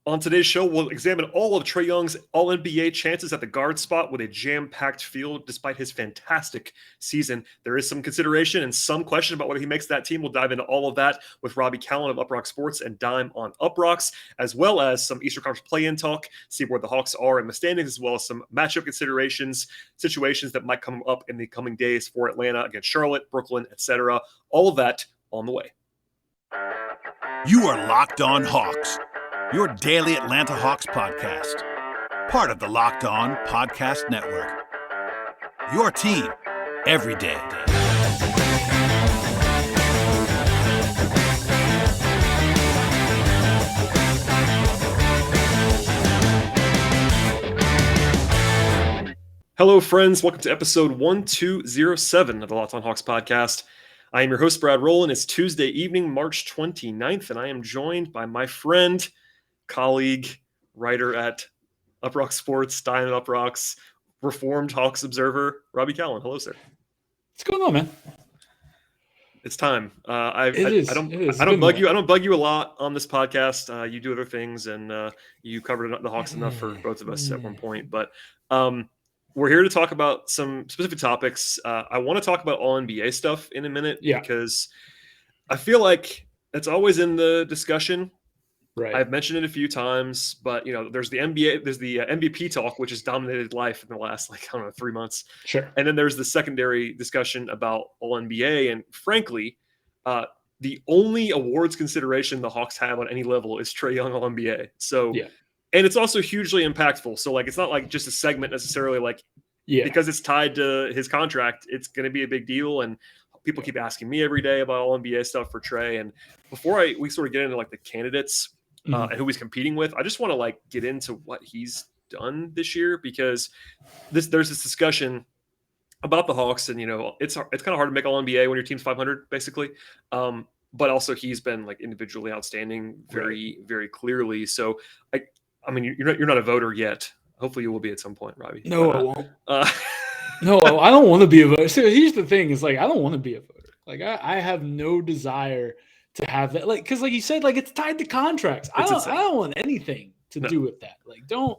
On today's show, we'll examine all of Trae Young's All-NBA chances at the guard spot with a jam-packed field. Despite his fantastic season, there is some consideration and some question about whether he makes that team. We'll dive into all of that with Robby Kalland of UPROXX Sports and Dime on UPROXX, as well as some Eastern Conference play-in talk, see where the Hawks are in the standings, as well as some matchup considerations, situations that might come up in the coming days for Atlanta against Charlotte, Brooklyn, etc. All of that on the way. You are Locked On Hawks, your daily Atlanta Hawks podcast. Part of the Locked On Podcast Network. Your team every day. Hello, friends. Welcome to episode 1207 of the Locked On Hawks podcast. I am your host, Brad Rowland. It's Tuesday evening, March 29th, and I am joined by my friend, colleague, writer at UPROXX Sports, Dime at UPROXX, reformed Hawks observer, Robby Kalland. Hello, sir. What's going on, man? It's time. I don't bug you a lot on this podcast. You do other things, and you covered the Hawks enough for both of us at one point. But we're here to talk about some specific topics. I want to talk about All-NBA stuff in a minute because I feel like it's always in the discussion. Right. I've mentioned it a few times, but there's the NBA, there's the MVP talk, which has dominated life in the last 3 months. Sure. And then there's the secondary discussion about All-NBA, and frankly, the only awards consideration the Hawks have on any level is Trae Young All-NBA. So. Yeah. And it's also hugely impactful. So, it's not like just a segment necessarily, because it's tied to his contract, it's going to be a big deal. And people keep asking me every day about all NBA stuff for Trey. And before we sort of get into the candidates and who he's competing with, I just want to get into what he's done this year, because there's this discussion about the Hawks, and it's kind of hard to make all NBA when your team's 500 basically. But also he's been individually outstanding very, very clearly. So I mean, you're not a voter yet. Hopefully you will be at some point, Robby. No, I won't. No, I don't want to be a voter. So here's the thing: is I don't want to be a voter. I have no desire to have that. Because you said, it's tied to contracts. I don't want anything to do with that. Don't.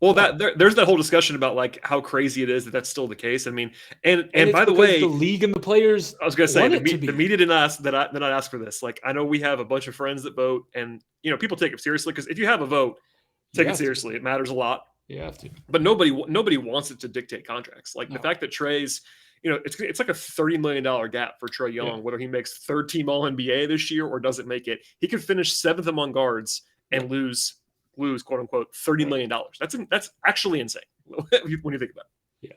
Well, there's that whole discussion about how crazy it is that that's still the case. I mean, and by the way, the league and the players. I was going to say the media didn't ask that. I asked for this. I know we have a bunch of friends that vote, and people take it seriously, because if you have a vote, take it seriously. It matters a lot. You have to. But nobody wants it to dictate contracts. The fact that Trey's, it's like a $30 million gap for Trae Young, whether he makes third team All NBA this year or doesn't make it. He could finish seventh among guards and lose quote unquote $30 million. That's actually insane when you think about it.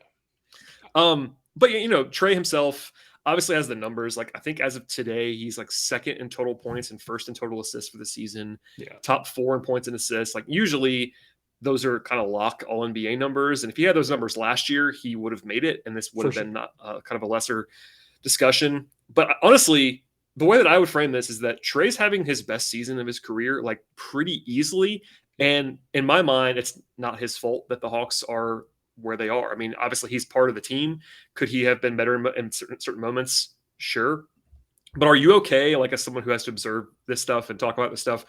Yeah. But Trey himself obviously has the numbers. I think as of today, he's second in total points and first in total assists for the season. Yeah. Top 4 in points and assists. Usually those are kind of lock all NBA numbers. And if he had those numbers last year, he would have made it. And this would have been not kind of a lesser discussion. But honestly, the way that I would frame this is that Trey's having his best season of his career, pretty easily. And in my mind, it's not his fault that the Hawks are where they are. I mean, obviously he's part of the team. Could he have been better in certain moments? Sure. But are you okay? As someone who has to observe this stuff and talk about this stuff,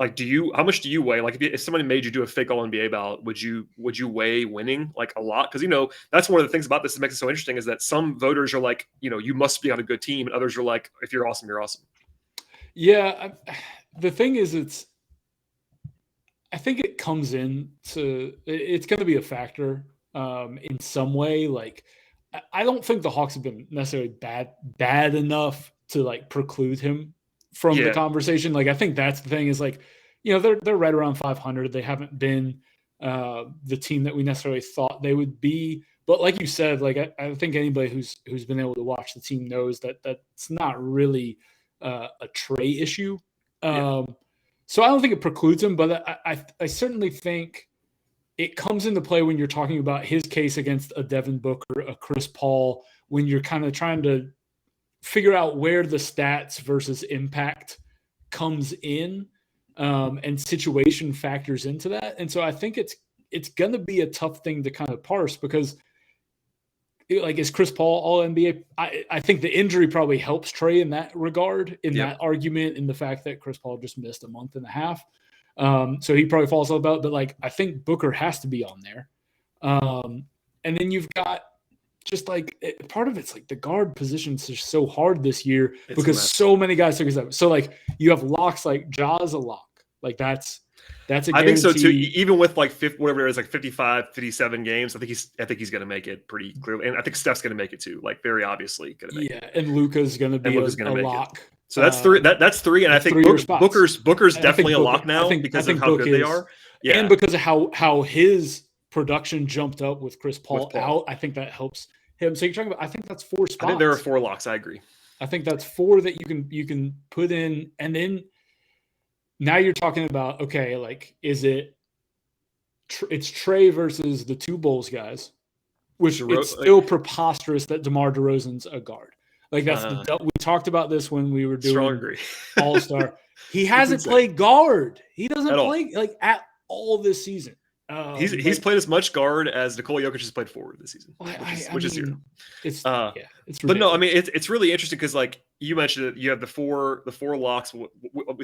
how much do you weigh? If somebody made you do a fake All NBA ballot, would you weigh winning a lot? Because, that's one of the things about this that makes it so interesting, is that some voters are you must be on a good team. And others are if you're awesome, you're awesome. Yeah. The thing is, I think it comes in to, it's going to be a factor in some way. I don't think the Hawks have been necessarily bad enough to preclude him from the conversation. I think that's the thing is they're right around 500. They haven't been the team that we necessarily thought they would be. But like you said, I think anybody who's been able to watch the team knows that that's not really a Trae issue. So I don't think it precludes him, but I certainly think it comes into play when you're talking about his case against a Devin Booker, a Chris Paul, when you're kind of trying to figure out where the stats versus impact comes in, and situation factors into that. And so I think it's going to be a tough thing to kind of parse, because is Chris Paul All NBA? I think the injury probably helps Trey in that regard, in that argument, in the fact that Chris Paul just missed a month and a half. So he probably falls out about, but like, I think Booker has to be on there. And then you've got just like part of it's like the guard positions are so hard this year because so many guys took his up. So like you have locks like Ja's a lock. Like that's a guarantee. I think so too. Even with like whatever it is, like 55, 57 games, I think he's going to make it pretty clearly, and I think Steph's going to make it too. Like very obviously going to make it. And Luka's going to be a lock. So that's three. That's three, and I think Booker's definitely a lock now because of how good they are. Yeah, and because of how his production jumped up with Chris Paul out. I think that helps him. So you're talking about. I think that's 4 spots. I think there are 4 locks. I agree. I think that's 4 that you can put in, and then now you're talking about, okay, like is it's Trey versus the 2 Bulls guys, which it's still preposterous that DeMar DeRozan's a guard. Like that's we talked about this when we were doing All-Star. He hasn't played guard. He doesn't play like at all this season. He's played as much guard as Nikola Jokic has played forward this season, which is 0. It's but no, I mean it's really interesting because like you mentioned it, you have the four locks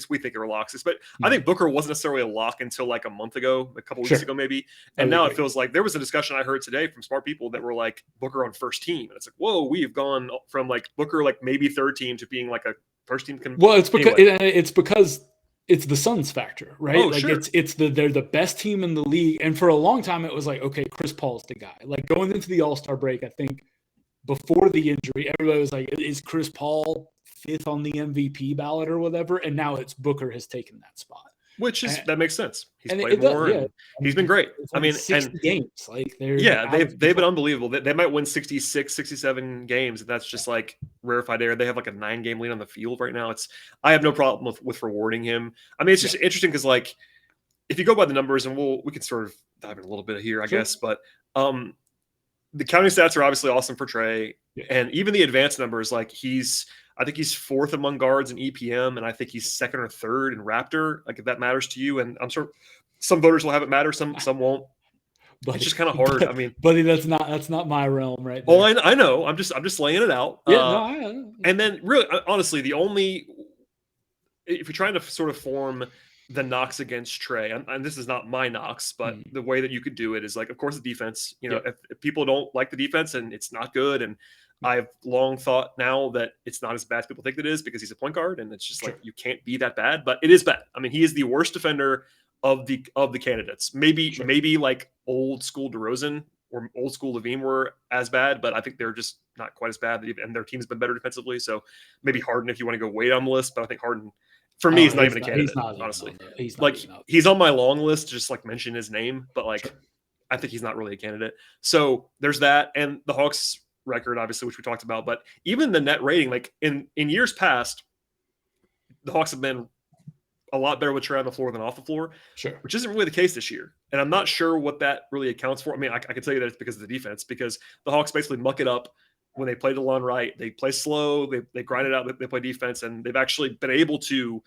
we think are locks, but I think Booker wasn't necessarily a lock until like a month ago, a couple weeks ago maybe, and now it feels like there was a discussion I heard today from smart people that were like Booker on first team, and it's like whoa, we've gone from like Booker like maybe third team to being like a first team. Well, it's because it's the Suns factor, right? Oh, like sure. they're the best team in the league. And for a long time, it was like, okay, Chris Paul's the guy. Like going into the All-Star break, I think before the injury, everybody was like, is Chris Paul 5th on the MVP ballot or whatever? And now it's Booker has taken that spot. Which is that makes sense. He's played more. And he's been great. I mean, 60 games. Like they've been unbelievable. They might win 66, 67 games. And that's just like rarefied air. They have like a 9-game lead on the field right now. I have no problem with rewarding him. I mean, it's just interesting because like if you go by the numbers, and we can sort of dive in a little bit here, I guess. But the counting stats are obviously awesome for Trey, and even the advanced numbers, like I think he's 4th among guards in EPM, and I think he's 2nd or 3rd in Raptor. Like if that matters to you, and I'm sure some voters will have it matter, some won't. But it's just kind of hard. I mean, buddy, that's not my realm, right? Well, I know. I'm just laying it out. And then really, honestly, if you're trying to sort of form the knocks against Trey, and this is not my knocks, but the way that you could do it is like, of course, the defense. You know, if people don't like the defense and it's not good, and I've long thought now that it's not as bad as people think it is because he's a point guard, and it's just like you can't be that bad, but it is bad. I mean, he is the worst defender of the candidates. Maybe like old school DeRozan or old school Levine were as bad, but I think they're just not quite as bad, and their team's been better defensively. So maybe Harden, if you want to go wait on the list, but I think Harden for me is not even a candidate. He's not, honestly. He's on my long list, just like mention his name, but like I think he's not really a candidate. So there's that, and the Hawks record, obviously, which we talked about, but even the net rating, like in years past, the Hawks have been a lot better with Trey on the floor than off the floor, which isn't really the case this year. And I'm not sure what that really accounts for. I mean, I can tell you that it's because of the defense, because the Hawks basically muck it up when they play DeLon right. They play slow, they grind it out, they play defense, and they've actually been able to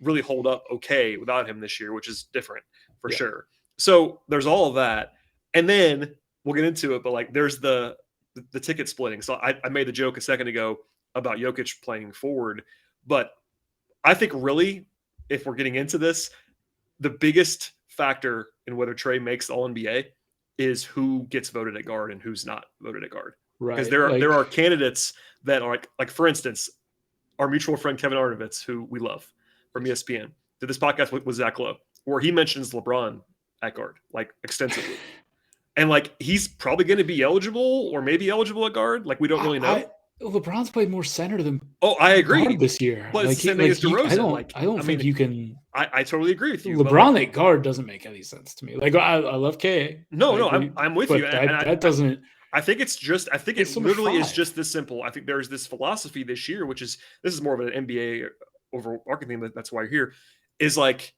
really hold up okay without him this year, which is different for sure. So there's all of that. And then we'll get into it, but like there's the ticket splitting. So I made the joke a second ago about Jokic playing forward, but I think really, if we're getting into this, the biggest factor in whether Trey makes the All-NBA is who gets voted at guard and who's not voted at guard. Right. Because there are candidates that are like for instance, our mutual friend Kevin Arnovitz, who we love from ESPN, did this podcast with Zach Lowe, where he mentions LeBron at guard, like extensively. And like he's probably going to be eligible or maybe eligible at guard. Like we don't really know. LeBron's played more center than I agree this year. But it's the same thing as DeRozan. I don't think you can. I totally agree with you. LeBron at guard doesn't make any sense to me. Like I love K. I'm with you. That doesn't. I think it literally is just this simple. I think there's this philosophy this year, this is more of an NBA overarching thing. That's why you're here. Is like,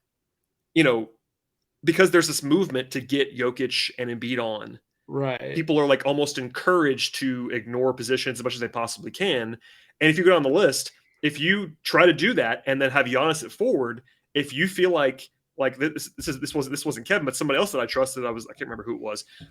because there's this movement to get Jokic and Embiid on. Right. People are like almost encouraged to ignore positions as much as they possibly can. And if you go down the list, if you try to do that and then have Giannis at forward, if you feel like this wasn't Kevin, but somebody else that I trusted, I can't remember who it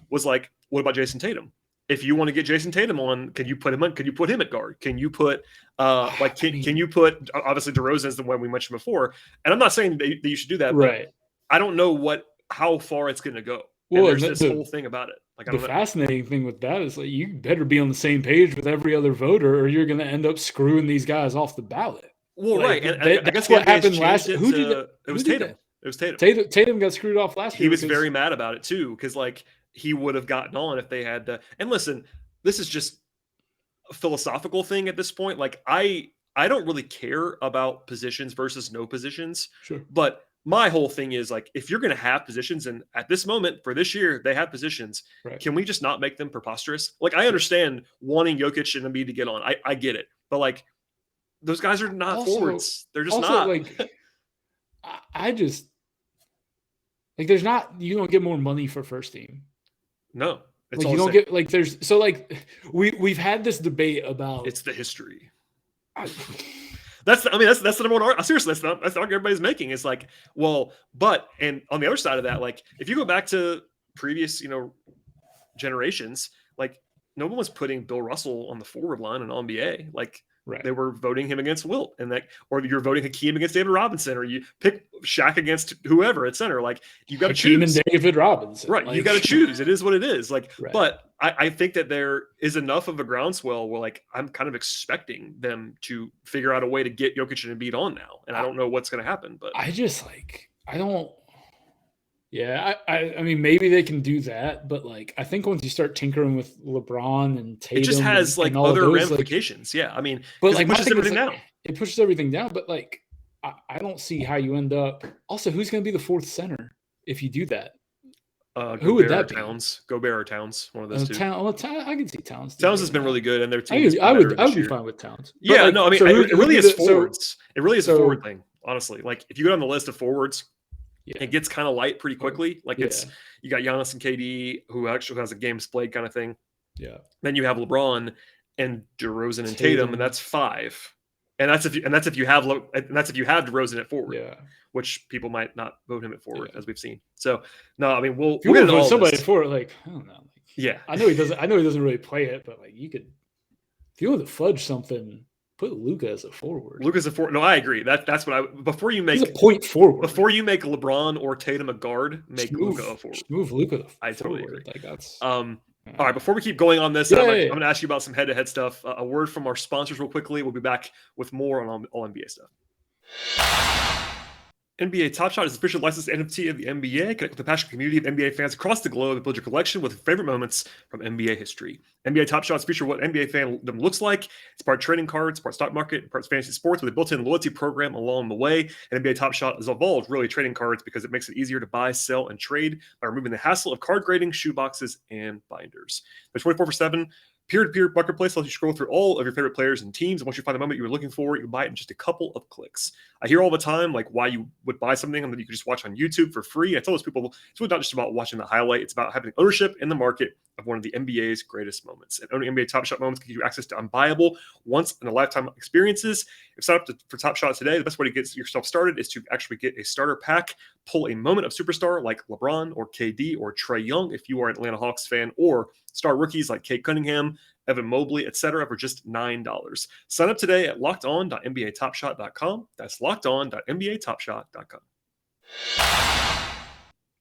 was like, what about Jason Tatum? If you want to get Jason Tatum on, can you put him at guard? Can you put can you put obviously DeRozan is the one we mentioned before? And I'm not saying that you should do that, right. But I don't know how far it's going to go. Well, and there's this whole thing about it. Like, the fascinating thing with that is like you better be on the same page with every other voter, or you're going to end up screwing these guys off the ballot. Well, like, right, and I guess what happened last. It was Tatum. It was Tatum. Tatum got screwed off last year. He was very mad about it too, because like he would have gotten on if they had. And listen, this is just a philosophical thing at this point. Like I don't really care about positions versus no positions. Sure. But my whole thing is like, if you're going to have positions, and at this moment for this year they have positions, right. Can we just not make them preposterous? Like I understand wanting Jokic and Embiid to get on. I get it, but like those guys are not forwards. They're just not. Like I just like there's not. You don't get more money for first team. No. Like you don't get like there's so like we've had this debate about it's the history. That's the number one argument. Seriously, that's the argument everybody's making. It's like, well, and on the other side of that, like if you go back to previous, generations, like no one was putting Bill Russell on the forward line in NBA. Like they were voting him against Wilt, and or you're voting Hakeem against David Robinson, or you pick Shaq against whoever at center. Like you got to choose. Hakeem and David Robinson, right? Like, you got to choose. It is what it is. Like, but I think that there is enough of a groundswell where like I'm kind of expecting them to figure out a way to get Jokic and Embiid on now, and I don't know what's going to happen. But I just like I don't. Yeah, I mean, maybe they can do that, but like I think once you start tinkering with LeBron and Tatum, it just has and other those, ramifications. Like, yeah, I mean, but like it pushes everything down. It pushes everything down, but like I don't see how you end up. Also, who's going to be the fourth center if you do that? Who would that be? Gobert or Towns? One of those two. I can see Towns. Towns has been really good, and their team. I would be fine with Towns. Yeah, like, no, I mean, it really is forwards. It really is a forward thing, honestly. Like if you go down the list of forwards. Yeah. It gets kind of light pretty quickly. Like you got Giannis and KD, who actually has a games played kind of thing. Yeah. Then you have LeBron and DeRozan and Tatum, and that's 5. And that's if you have DeRozan at forward. Yeah. Which people might not vote him at forward, as we've seen. So no, I mean we'll get into somebody forward. Like I don't know. Like, yeah. I know he doesn't really play it, but like you could, if you want to fudge something. Put Luka as a forward. Luka's a forward. No, I agree. That's what before you make a point forward. Before you make LeBron or Tatum a guard, make Luka a forward. Move Luka. I totally agree. Like that's all right. Before we keep going on this, I'm going to ask you about some head-to-head stuff. A word from our sponsors, real quickly. We'll be back with more on all NBA stuff. NBA TopShot is the official licensed NFT of the NBA. Connect with the passionate community of NBA fans across the globe and build your collection with favorite moments from NBA history. NBA TopShots feature what NBA fandom looks like. It's part trading cards, part stock market, part fantasy sports with a built-in loyalty program along the way. And NBA TopShot has evolved really trading cards because it makes it easier to buy, sell, and trade by removing the hassle of card grading, shoe boxes, and binders. There's 24/7 peer-to-peer marketplace lets you scroll through all of your favorite players and teams, and once you find the moment you were looking for, you can buy it in just a couple of clicks. I hear all the time, like, why you would buy something that you could just watch on YouTube for free. I tell those people, it's really not just about watching the highlight. It's about having ownership in the market of one of the NBA's greatest moments. And owning NBA TopShot moments gives you access to unbuyable, once-in-a-lifetime experiences. If you sign up for TopShot today, the best way to get yourself started is to actually get a starter pack. Pull a moment of superstar like LeBron or KD or Trae Young if you are an Atlanta Hawks fan, or star rookies like Cade Cunningham, Evan Mobley, etc. for just $9. Sign up today at lockedon.nbatopshot.com. That's lockedon.nbatopshot.com.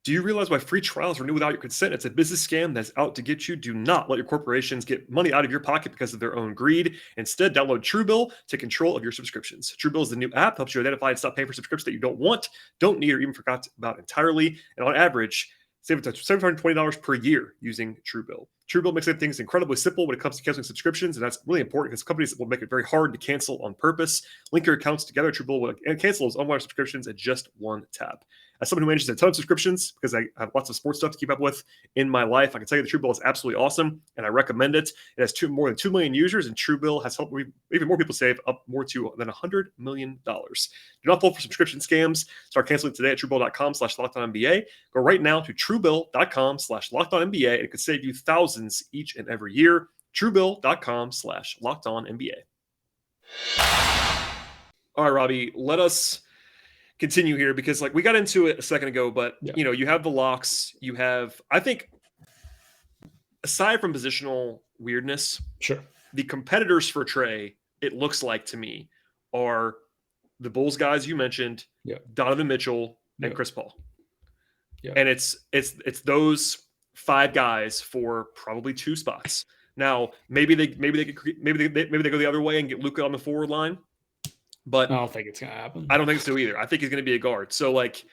Do you realize why free trials renew without your consent? It's a business scam that's out to get you. Do not let your corporations get money out of your pocket because of their own greed. Instead, download TrueBill to control of your subscriptions. TrueBill is the new app that helps you identify and stop paying for subscriptions that you don't want, don't need, or even forgot about entirely. And on average, save up to $720 per year using TrueBill. TrueBill makes things incredibly simple when it comes to canceling subscriptions, and that's really important because companies will make it very hard to cancel on purpose. Link your accounts together. TrueBill will cancel those unwanted subscriptions at just one tap. As someone who manages a ton of subscriptions, because I have lots of sports stuff to keep up with in my life, I can tell you that TrueBill is absolutely awesome, and I recommend it. It has more than 2 million users, and TrueBill has helped even more people save up more than $100 million. Do not fall for subscription scams. Start canceling today at TrueBill.com/LockedOnNBA. Go right now to TrueBill.com/LockedOnNBA, and it could save you thousands each and every year. TrueBill.com/LockedOnNBA. All right, Robbie, let us continue here because we got into it a second ago, but you have the locks. You have, I think, aside from positional weirdness, sure, the competitors for Trey, it looks like to me, are the Bulls guys you mentioned, Donovan Mitchell and Chris Paul. Yeah. And it's those 5 guys for probably 2 spots. Now, maybe they go the other way and get Luka on the forward line, but I don't think it's gonna happen. I don't think so either. I think he's gonna be a guard. So like,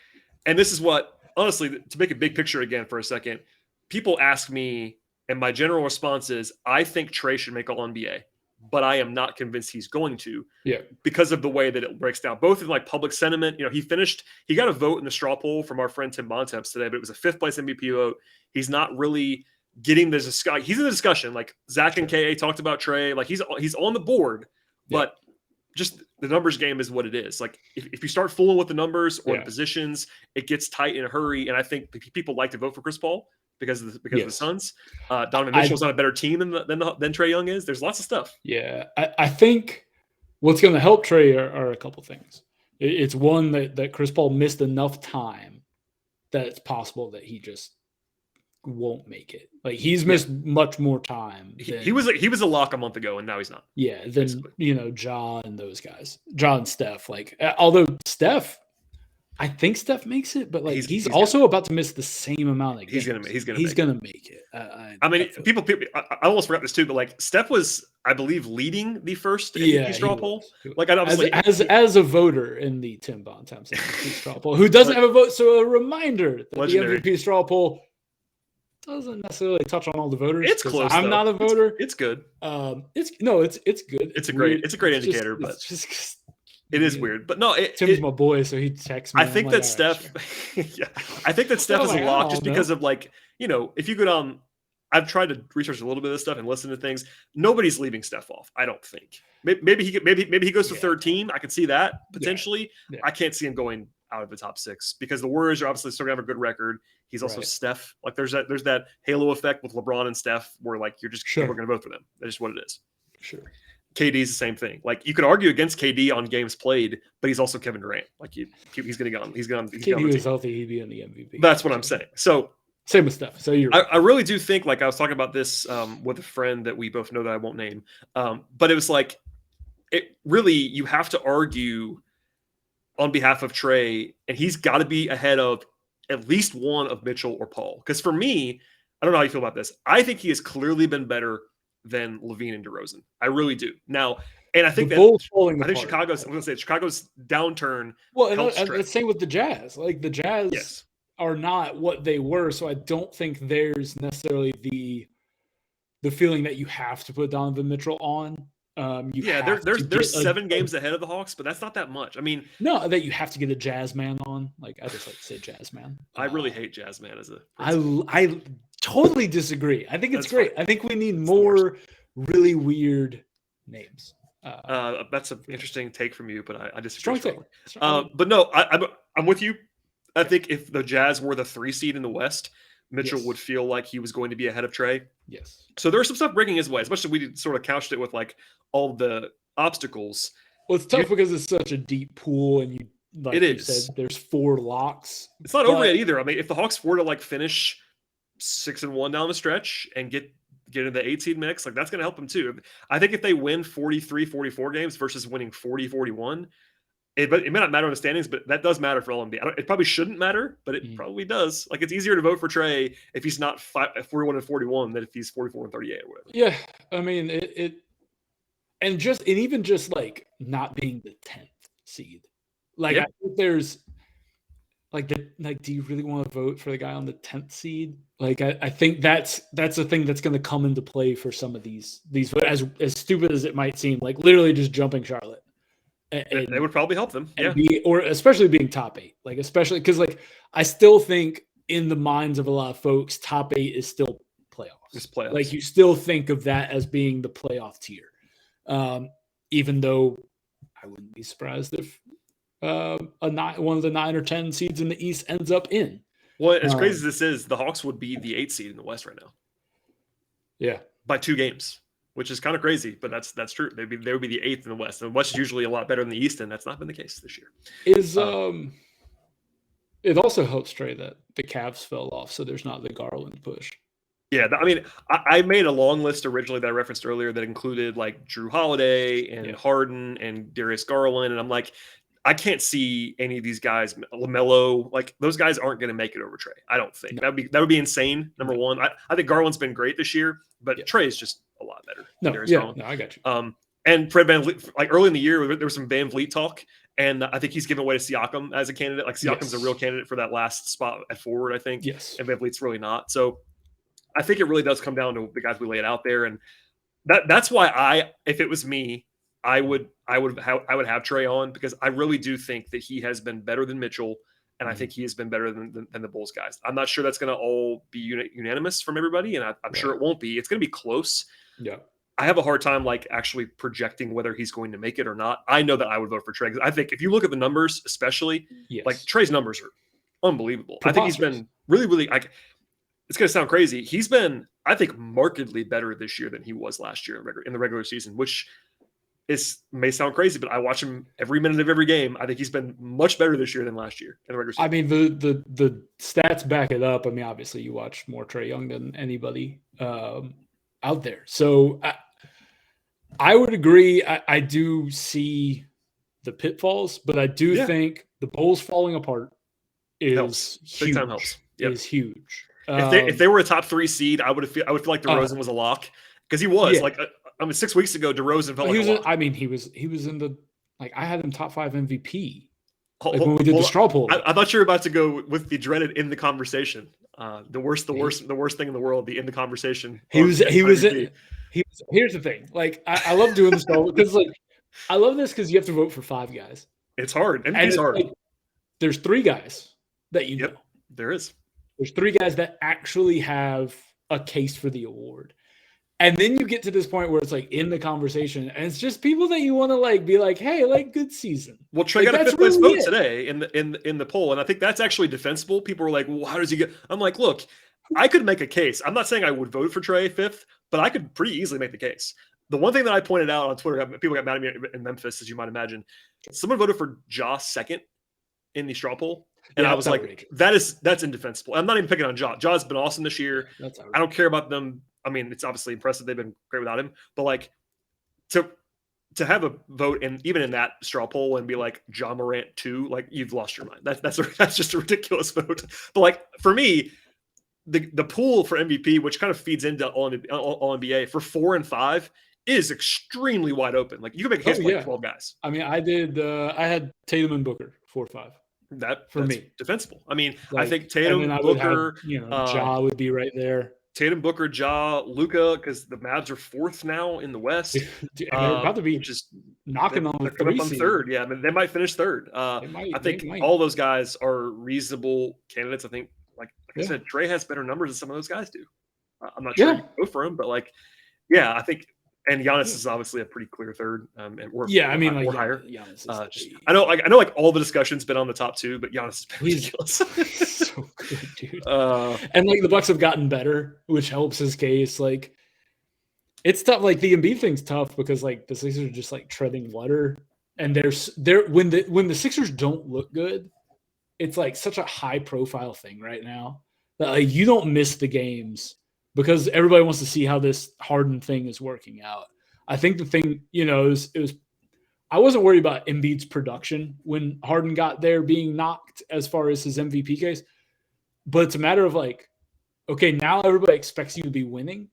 and this is what, honestly, to make a big picture again for a second, people ask me, and my general response is, I think Trey should make All NBA, but I am not convinced he's going to. Yeah. Because of the way that it breaks down, both in like public sentiment. He got a vote in the straw poll from our friend Tim Bontemps today, but it was a 5th place MVP vote. He's not really getting this discussion. He's in the discussion. Like Zach and KA talked about Trey. Like he's on the board, but just the numbers game is what it is. Like if you start fooling with the numbers or the positions, it gets tight in a hurry. And I think people like to vote for Chris Paul because of the Suns. Donovan Mitchell's not a better team than Trae Young is. There's lots of stuff. Yeah, I think what's going to help Trey are a couple things. It's one that Chris Paul missed enough time that it's possible that he just won't make it. Like he's missed much more time. He was a lock a month ago, and now he's not. Yeah, than Ja and those guys, Ja and Steph. Like although Steph, I think Steph makes it, but like he's also about to miss the same amount of games. He's gonna make it. I mean, people. I almost forgot this too, but like Steph was, I believe, leading the first MVP straw poll. Like as a voter in the Tim Bontemps MVP straw poll, who doesn't have a vote. So a reminder that legendary. The MVP straw poll doesn't necessarily touch on all the voters. It's close. I'm not a voter. It's good. It's good. It's a great indicator, but it's just. It is weird, but no. Tim's my boy, so he texts me. I think that Steph, I think that Steph is a lock just because of like, if you go down, I've tried to research a little bit of this stuff and listen to things. Nobody's leaving Steph off. I don't think. Maybe he goes to third team. I could see that potentially. Yeah. I can't see him going out of the top 6 because the Warriors are obviously still gonna have a good record. He's also Steph. Like there's that halo effect with LeBron and Steph where like you're just we're gonna vote for them. That's just what it is. Sure. KD's the same thing. Like you could argue against KD on games played, but he's also Kevin Durant. Like he's going to go on. He's going. If KD was healthy, he'd be in the MVP. That's what I'm saying. So same with Steph. So you're. I really do think. Like I was talking about this with a friend that we both know that I won't name. But it was like, it really you have to argue on behalf of Trey, and he's got to be ahead of at least one of Mitchell or Paul. Because for me, I don't know how you feel about this. I think he has clearly been better than LaVine and DeRozan. I really do. Now, and I think Chicago's downturn. Well, and the same with the Jazz. Like the Jazz are not what they were, so I don't think there's necessarily the feeling that you have to put Donovan Mitchell on. There's 7 games ahead of the Hawks, but that's not that much. I mean, no, that you have to get a Jazz man on. Like I just like to say Jazz man. I really hate Jazz man as a. I totally disagree. I think it's great. Fine. I think we need more really weird names. That's an interesting take from you, but I disagree. But no, I'm with you. I think if the Jazz were the 3 seed in the West, Mitchell would feel like he was going to be ahead of Trey. Yes. So there's some stuff breaking his way, especially we sort of couched it with like all the obstacals. Well, it's tough because it's such a deep pool, and you said, there's 4 locks. It's not over yet either. I mean, if the Hawks were to like finish 6-1 down the stretch and get into the 8 seed mix, like that's going to help them too. I think if they win 43-44 games versus winning 40-41, it may not matter in the standings, but that does matter for LNB. It probably shouldn't matter, but it probably does. Like it's easier to vote for Trey if he's not 41-41 than if he's 44-38 or whatever. Yeah, I mean even just like not being the 10th seed. Like I think there's do you really want to vote for the guy on the 10th seed? Like I think that's a thing that's going to come into play for some of these as stupid as it might seem. Like literally just jumping Charlotte. And they would probably help them, or especially being top 8, like especially because like I still think in the minds of a lot of folks, top 8 is still playoffs. It's playoffs. Like you still think of that as being the playoff tier, even though I wouldn't be surprised if one of the 9 or 10 seeds in the East ends up in. Well, as crazy as this is, the Hawks would be the 8 seed in the West right now. Yeah, by 2 games. Which is kind of crazy, but that's true. They would be the 8th in the West. And the West is usually a lot better than the East, and that's not been the case this year. It also helps Trey that the Cavs fell off, so there's not the Garland push. Yeah, I mean, I made a long list originally that I referenced earlier that included like Drew Holiday and Harden and Darius Garland, and I'm like, I can't see any of these guys, LaMelo, like those guys aren't going to make it over Trae. I don't think that would be insane. Number one, I think Garland's been great this year, but Trae is just a lot better. No, I got you. And Fred VanVleet, like early in the year, there was some VanVleet talk, and I think he's given away to Siakam as a candidate. Like Siakam's a real candidate for that last spot at forward, I think. Yes, and VanVleet's really not. So I think it really does come down to the guys we laid out there, and that's why if it was me, I would have Trae on, because I really do think that he has been better than Mitchell, and I think he has been better than the Bulls guys. I'm not sure that's going to all be unanimous from everybody, and I'm sure it won't be. It's going to be close. Yeah. I have a hard time like actually projecting whether he's going to make it or not. I know that I would vote for Trae, because I think if you look at the numbers, especially, like Trae's numbers are unbelievable. I think he's been really, really like. It's going to sound crazy. He's been, I think, markedly better this year than he was last year in the regular season, which may sound crazy, but I watch him every minute of every game. I think he's been much better this year than last year in the regular season. I mean, the stats back it up. I mean, obviously, you watch more Trae Young than anybody out there. So I would agree. I do see the pitfalls, but I do think the Bulls falling apart is huge. Big time helps. Yep. Is huge. If they were a top 3 seed, I would feel like DeRozan was a lock, because he was 6 weeks ago. DeRozan felt like a lock. I mean, he was in the I had him top 5 MVP when we did the straw poll. I thought you were about to go with the dreaded in the conversation. The worst thing in the world. The in the conversation. Here's the thing. Like I love doing this because I love this because you have to vote for 5 guys. It's hard. And it's hard. There's 3 guys that know. There is. There's 3 guys that actually have a case for the award. And then you get to this point where it's like in the conversation, and it's just people that you want to be like, hey, good season. Well, Trey got a 5th place vote today in the poll, and I think that's actually defensible. People were like, well, how does he get? I'm like, look, I could make a case. I'm not saying I would vote for Trey 5th, but I could pretty easily make the case. The one thing that I pointed out on Twitter, people got mad at me in Memphis, as you might imagine. Someone voted for Ja 2nd in the straw poll. And I was like, outrageous. That's indefensible. I'm not even picking on Ja. Ja's been awesome this year. I don't care about them. I mean, it's obviously impressive. They've been great without him. But to have a vote and even in that straw poll and be like Ja Morant 2, you've lost your mind. That's just a ridiculous vote. But for me, the pool for MVP, which kind of feeds into all NBA for 4 and 5, is extremely wide open. You can make a case for 12 guys. I mean, I had Tatum and Booker 4-5. That's me defensible. I mean, I think Tatum, Booker, Ja would be right there. Tatum, Booker, Ja, Luka, because the Mavs are 4th now in the West. They're about to be just knocking on the 3 seed. 3rd. Yeah, I mean, they might finish 3rd. I think all those guys are reasonable candidates. I think, like I said, Trey has better numbers than some of those guys do. I'm not sure you go for him, but I think. And Giannis is obviously a pretty clear 3rd. We're higher. Giannis I know all the discussion's been on the top 2, but Giannis has been ridiculous. So good, dude. And the Bucks have gotten better, which helps his case. It's tough. The Embiid thing's tough because the Sixers are just treading water, and when the Sixers don't look good, it's such a high profile thing right now that you don't miss the games. Because everybody wants to see how this Harden thing is working out. I think the thing, it was I wasn't worried about Embiid's production when Harden got there being knocked as far as his MVP case. But it's a matter of okay, now everybody expects you to be winning.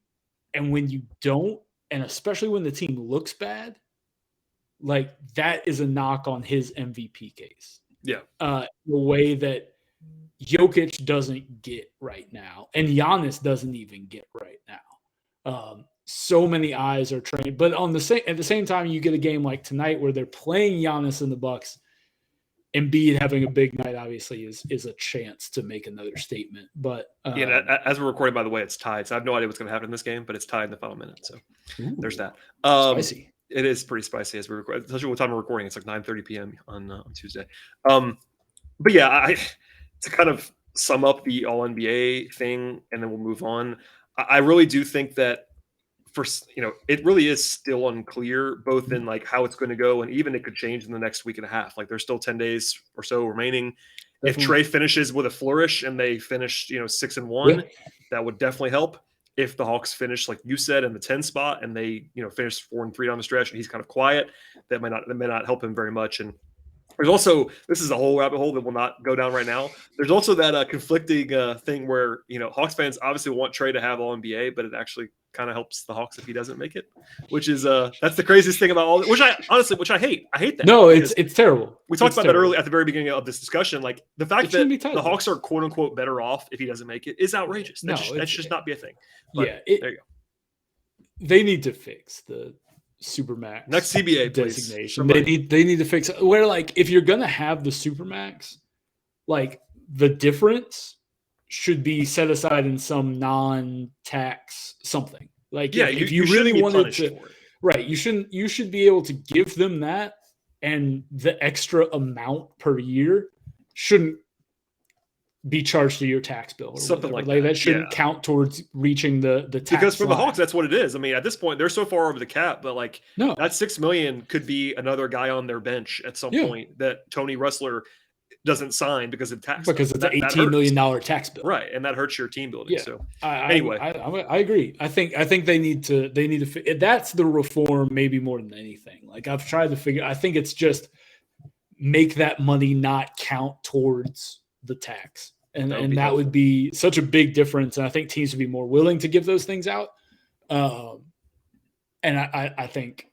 And when you don't, and especially when the team looks bad, that is a knock on his MVP case. Yeah. The way that Jokic doesn't get right now, and Giannis doesn't even get right now. So many eyes are trained, but at the same time, you get a game like tonight where they're playing Giannis in the Bucks. Embiid having a big night obviously is a chance to make another statement. But as we're recording, by the way, it's tied. So I have no idea what's going to happen in this game, but it's tied in the final minute. So there's that. Spicy. It is pretty spicy as we record. Especially what time we're recording. It's 9:30 p.m. on Tuesday. But yeah, to kind of sum up the All NBA thing, and then we'll move on. I really do think that it really is still unclear, both in how it's going to go, and even it could change in the next week and a half. There's still 10 days or so remaining. Definitely. If Trey finishes with a flourish and they finish 6-1, that would definitely help. If the Hawks finish, like you said, in the 10 spot and they finish 4-3 down the stretch and he's kind of quiet, that may not help him very much. And There's also, this is a whole rabbit hole that we'll not go down right now. There's also that conflicting thing where, Hawks fans obviously want Trae to have All NBA, but it actually kind of helps the Hawks if he doesn't make it, which is that's the craziest thing about all that, which I hate. I hate that. No, it's terrible. We talked about that early at the very beginning of this discussion. Like the fact that the Hawks are quote unquote better off if he doesn't make it is outrageous. That should just not be a thing. But there you go. They need to fix the Supermax next CBA designation. They need to fix it where, like, if you're gonna have the Supermax, like the difference should be set aside in some non-tax something. Like if you really wanted to, right? You should be able to give them that, and the extra amount per year shouldn't be charged to your tax bill or something whatever. like that. That shouldn't count towards reaching the tax. Because for line. the Hawks, that's what it is. I mean, at this point, they're so far over the cap, but like that $6 million could be another guy on their bench at some point that Tony Ressler doesn't sign because of tax. Because it's an $18 million tax bill, right? And that hurts your team building. Yeah. So anyway, I agree. I think they need to. That's the reform, maybe more than anything. Like I've tried to figure. I think it's just make that money not count towards the tax. And that would be such a big difference. And I think teams would be more willing to give those things out. And I think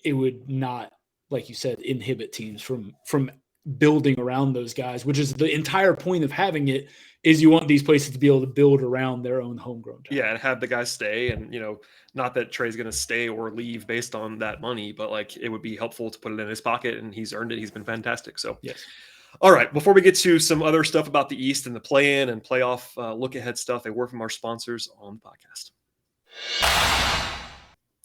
it would not, like you said, inhibit teams from building around those guys, which is the entire point of having it, is you want these places to be able to build around their own homegrown talent. Yeah, and have the guys stay. And, not that Trey's going to stay or leave based on that money, but like it would be helpful to put it in his pocket, and he's earned it. He's been fantastic. So yes. All right, before we get to some other stuff about the East and the play-in and playoff look-ahead stuff, a word from our sponsors on the podcast.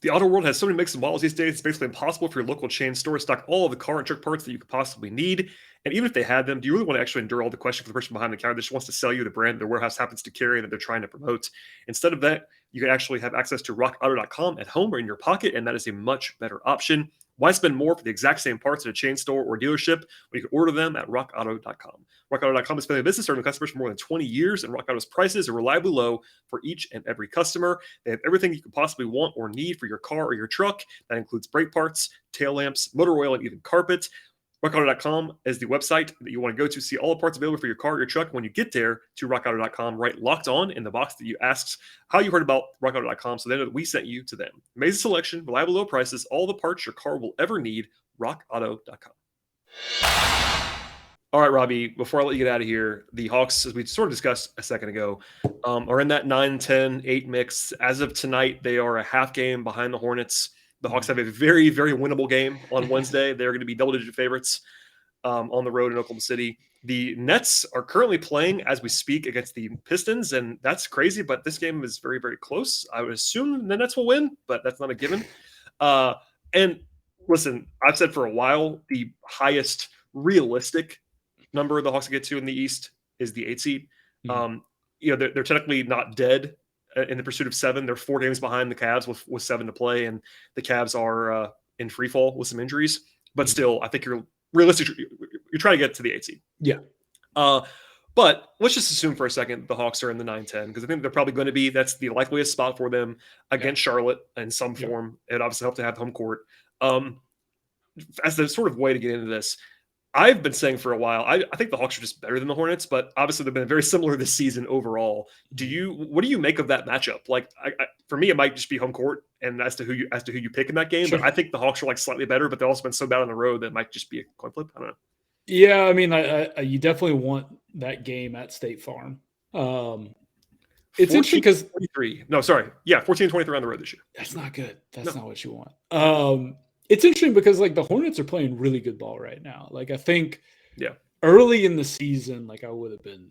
The auto world has so many makes and models these days, it's basically impossible for your local chain store to stock all of the car and truck parts that you could possibly need. And even if they had them, do you really want to actually endure all the questions for the person behind the counter that just wants to sell you the brand their warehouse happens to carry that they're trying to promote? Instead of that, you can actually have access to RockAuto.com at home or in your pocket, and that is a much better option. Why spend more for the exact same parts at a chain store or dealership when you can order them at RockAuto.com? RockAuto.com has been in business serving customers for more than 20 years, and RockAuto's prices are reliably low for each and every customer. They have everything you could possibly want or need for your car or your truck. That includes brake parts, tail lamps, motor oil, and even carpet. RockAuto.com is the website that you want to go to see all the parts available for your car or your truck. When you get there to RockAuto.com, write Locked On in the box that you asked how you heard about RockAuto.com, so they know that we sent you to them. Amazing selection, reliable low prices, all the parts your car will ever need. RockAuto.com. All right, Robbie, before I let you get out of here, the Hawks, as we sort of discussed a second ago, are in that 9-10-8 mix. As of tonight, they are a half game behind the Hornets. The Hawks have a very, very winnable game on Wednesday. They're going to be double-digit favorites on the road in Oklahoma City. The Nets are currently playing as we speak against the Pistons, and that's crazy, but this game is very, very close. I would assume the Nets will win, but that's not a given. And listen, I've said for a while, the highest realistic number the Hawks get to in the East is the 8 seed. They're technically not dead in the pursuit of 7. They're 4 games behind the Cavs with 7 to play, and the Cavs are in free fall with some injuries. But still, I think you're realistic. You're trying to get to the 8 seed. Yeah. But let's just assume for a second the Hawks are in the 9-10, because I think they're probably going to be. That's the likeliest spot for them against Charlotte in some form. It obviously helps to have home court. As the sort of way to get into this, I've been saying for a while, I think the Hawks are just better than the Hornets, but obviously they've been very similar this season overall. What do you make of that matchup? Like, for me, it might just be home court, and as to who you pick in that game. Sure. But I think the Hawks are like slightly better, but they've also been so bad on the road that it might just be a coin flip. I don't know. Yeah, I mean, you definitely want that game at State Farm. It's interesting because 23. No, sorry, 14-23 on the road this year. That's not good. That's not what you want. It's interesting because like the Hornets are playing really good ball right now. Like I think early in the season, like I would have been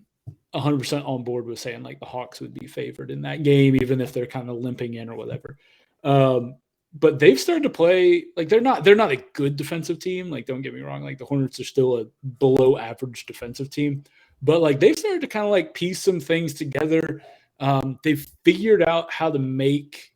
100% on board with saying like the Hawks would be favored in that game, even if they're kind of limping in or whatever. But they've started to play like they're not a good defensive team. Like don't get me wrong, like the Hornets are still a below average defensive team, but like they've started to kind of like piece some things together. They've figured out how to make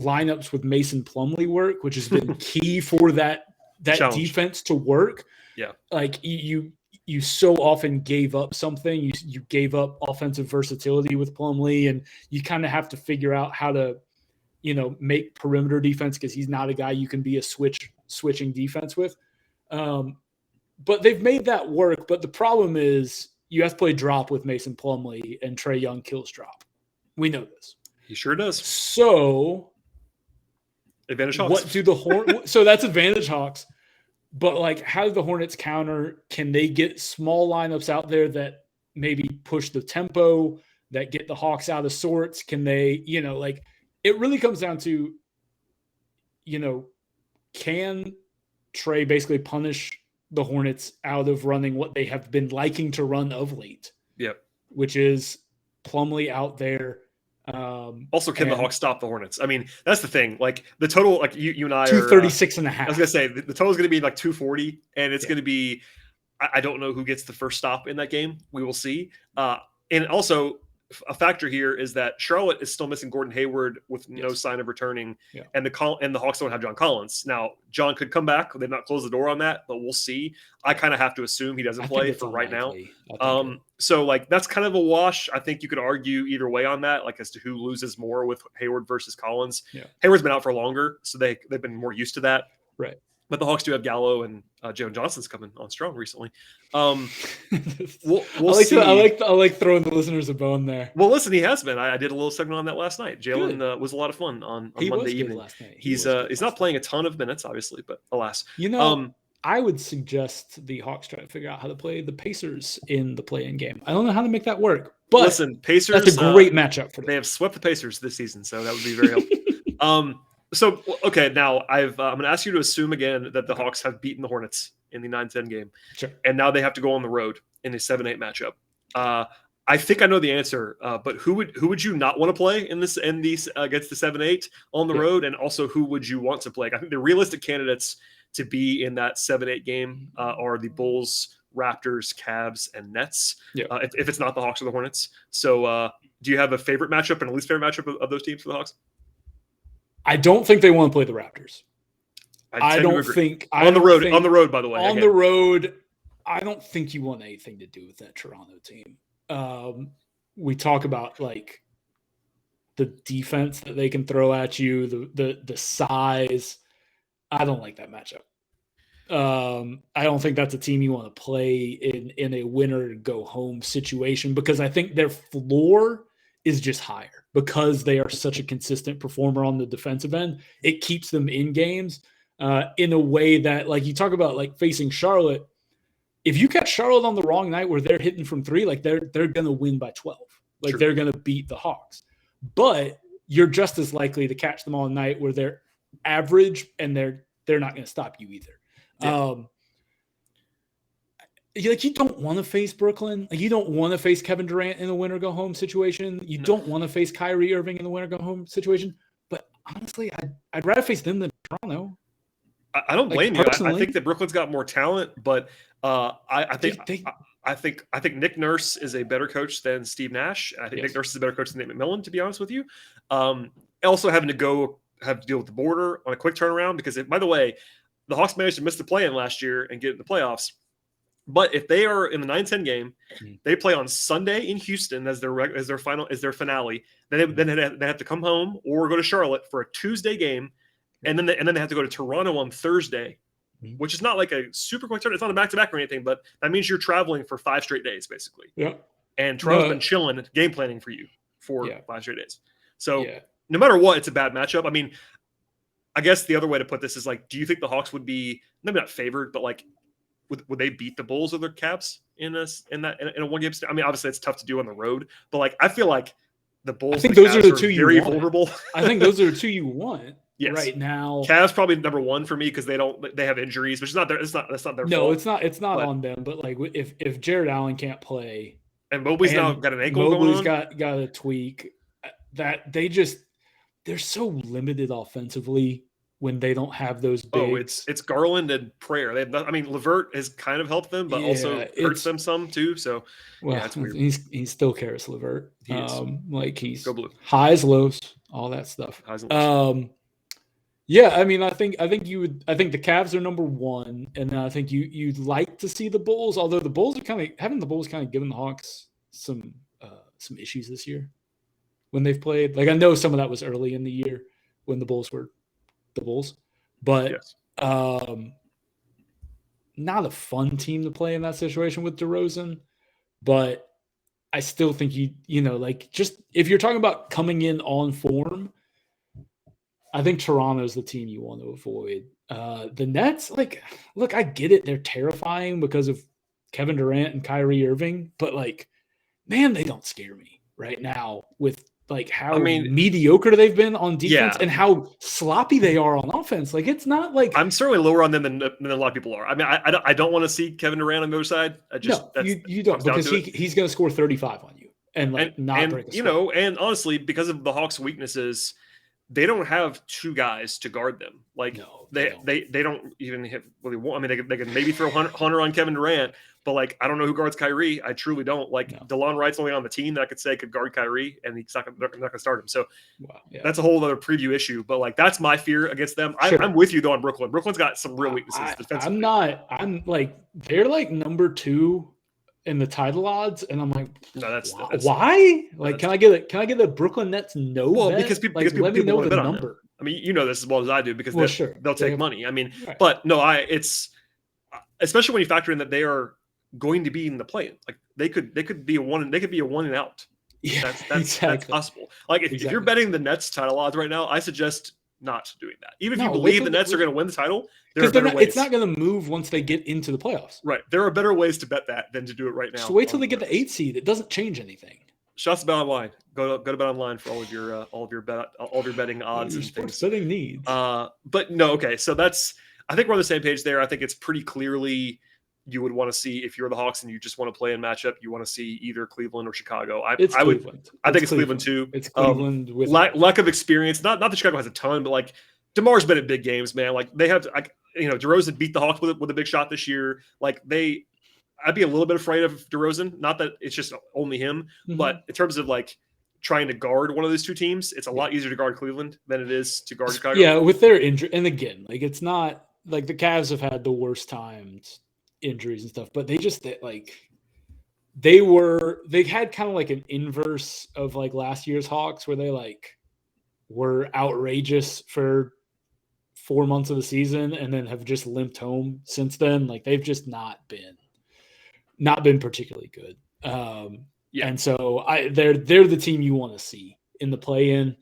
lineups with Mason Plumlee work, which has been key for that defense to work. Yeah. Like you so often gave up something. You gave up offensive versatility with Plumlee, and you kind of have to figure out how to, make perimeter defense because he's not a guy you can be a switching defense with. but they've made that work. But the problem is you have to play drop with Mason Plumlee, and Trae Young kills drop. We know this. He sure does. So advantage Hawks. What do the so that's advantage Hawks. But like, how do the Hornets counter? Can they get small lineups out there that maybe push the tempo, that get the Hawks out of sorts? Can they, like, it really comes down to, can Trey basically punish the Hornets out of running what they have been liking to run of late? Yep. Which is Plumlee out there. Also, can the Hawks stop the Hornets? I mean, that's the thing. Like the total, like you and I 236 and a half. I was going to say the total is going to be like 240, and it's going to be, I don't know who gets the first stop in that game. We will see. And also, a factor here is that Charlotte is still missing Gordon Hayward with no sign of returning, and the Hawks don't have John Collins. Now, John could come back. They've not closed the door on that, but we'll see. I kind of have to assume he doesn't play for right now. So like that's kind of a wash. I think you could argue either way on that, like as to who loses more with Hayward versus Collins. Hayward's been out for longer, so they've been more used to that. Right. But the Hawks do have Gallo and Joe Johnson's coming on strong recently. We'll see. I like throwing the listeners a bone there. Well, listen, he has been. I did a little segment on that last night. Jalen was a lot of fun on Monday evening. Last night. He's not playing a ton of minutes, obviously, but alas. I would suggest the Hawks try to figure out how to play the Pacers in the play-in game. I don't know how to make that work, but listen, Pacers. That's a great matchup for them. They have swept the Pacers this season, so that would be very helpful. So, okay, now I'm going to ask you to assume again that the Hawks have beaten the Hornets in the 9-10 game. Sure. And now they have to go on the road in a 7-8 matchup. I think I know the answer, but who would you not want to play in these against the 7-8 on the road? And also, who would you want to play? I think the realistic candidates to be in that 7-8 game are the Bulls, Raptors, Cavs, and Nets. If it's not the Hawks or the Hornets. So do you have a favorite matchup and a least favorite matchup of those teams for the Hawks? I don't think they want to play the Raptors. On the road, by the way. On the road, I don't think you want anything to do with that Toronto team. We talk about like the defense that they can throw at you, the size. I don't like that matchup. I don't think that's a team you want to play in a winner go home situation, because I think their floor is just higher because they are such a consistent performer on the defensive end. It keeps them in games in a way that, like, you talk about like facing Charlotte. If you catch Charlotte on the wrong night where they're hitting from three, like they're going to win by 12. Like True. They're going to beat the Hawks. But you're just as likely to catch them on a night where they're average and they're not going to stop you either. Yeah. You don't want to face Brooklyn. Like, you don't want to face Kevin Durant in a winner go home situation. You don't want to face Kyrie Irving in the winner go home situation. But honestly, I'd rather face them than Toronto. I don't blame you. I think that Brooklyn's got more talent, but I think Nick Nurse is a better coach than Steve Nash. I think Nick Nurse is a better coach than Nate McMillan, to be honest with you. Also having to have to deal with the border on a quick turnaround, because by the way, the Hawks managed to miss the play-in last year and get in the playoffs. But if they are in the 9-10 game, they play on Sunday in Houston as their finale. Then they have to come home or go to Charlotte for a Tuesday game, and then they have to go to Toronto on Thursday, which is not like a super quick turn. It's not a back-to-back or anything, but that means you're traveling for 5 straight days, basically. Yeah. And Toronto's been chilling, game planning for you for 5 straight days. So no matter what, it's a bad matchup. I mean, I guess the other way to put this is, like, do you think the Hawks would be maybe not favored, but like would they beat the Bulls or the Cavs in a one game? I mean, obviously it's tough to do on the road, but like I feel like the Bulls. I think those are the two you want. Vulnerable. I think those are the two you want right now. Cavs probably number one for me because they have injuries, which is not their. That's not their fault. No, it's not on them. But like if Jared Allen can't play, and Mobley's now got an ankle. Mobley's got a tweak. That they're so limited offensively when they don't have those bigs. It's Garland and Prayer. LeVert has kind of helped them, but also hurts them some too. So it's weird. He's still Karis LeVert. He's Go Blue. Highs, lows, all that stuff. Highs and lows. I mean, I think the Cavs are number one, and I think you'd like to see the Bulls, although the Bulls are kind of given the Hawks some issues this year when they've played. Like, I know some of that was early in the year when the Bulls were the Bulls, but not a fun team to play in that situation with DeRozan, but I still think just if you're talking about coming in on form, I think Toronto's the team you want to avoid. The Nets, look, I get it. They're terrifying because of Kevin Durant and Kyrie Irving, but man, they don't scare me right now with how mediocre they've been on defense and how sloppy they are on offense. It's not I'm certainly lower on them than a lot of people are. I mean, I don't want to see Kevin Durant on the other side. You don't, because he's going to score 35 on you and not break a sweat. And honestly, because of the Hawks' weaknesses, they don't have two guys to guard them. They don't even hit really want. I mean, they can maybe throw Hunter on Kevin Durant, but I don't know who guards Kyrie. I truly don't. DeLon Wright's only on the team that I could say could guard Kyrie, and he's not going to start him. So that's a whole other preview issue. But that's my fear against them. I'm with you though on Brooklyn. Brooklyn's got some real weaknesses defensively. They're number 2 in the title odds, and I'm like, no, that's why? Can I get the Brooklyn Nets bet? Because people let me know the number. I mean, you know this as well as I do because they'll take money. I mean, right. But no, it's especially when you factor in that they are going to be in the play-in. They could be a one and out. Yeah, that's possible. If you're betting the Nets title odds right now, I suggest not doing that. Even if you believe the Nets are going to win the title, it's not going to move once they get into the playoffs. Right. There are better ways to bet that than to do it right now. So wait till they get the 8 seed. It doesn't change anything. Shots to BetOnline. Go to BetOnline for all of your betting odds and things. Betting needs. But no, okay. So I think we're on the same page there. I think it's pretty clearly you would want to see, if you're the Hawks and you just want to play in matchup, you want to see either Cleveland or Chicago. I think it's Cleveland too. It's Cleveland with lack of experience. Not that Chicago has a ton, but DeMar's been at big games, man. They have, DeRozan beat the Hawks with a big shot this year. I'd be a little bit afraid of DeRozan. Not that it's just only him, but in terms of trying to guard one of those two teams, it's a lot easier to guard Cleveland than it is to guard Chicago. Yeah, with their injury, and again, it's not the Cavs have had the worst times, injuries and stuff, but they had kind of an inverse of last year's Hawks, where they were outrageous for 4 months of the season and then have just limped home since then. They've just not been particularly good. And so they're the team you want to see in the play-in.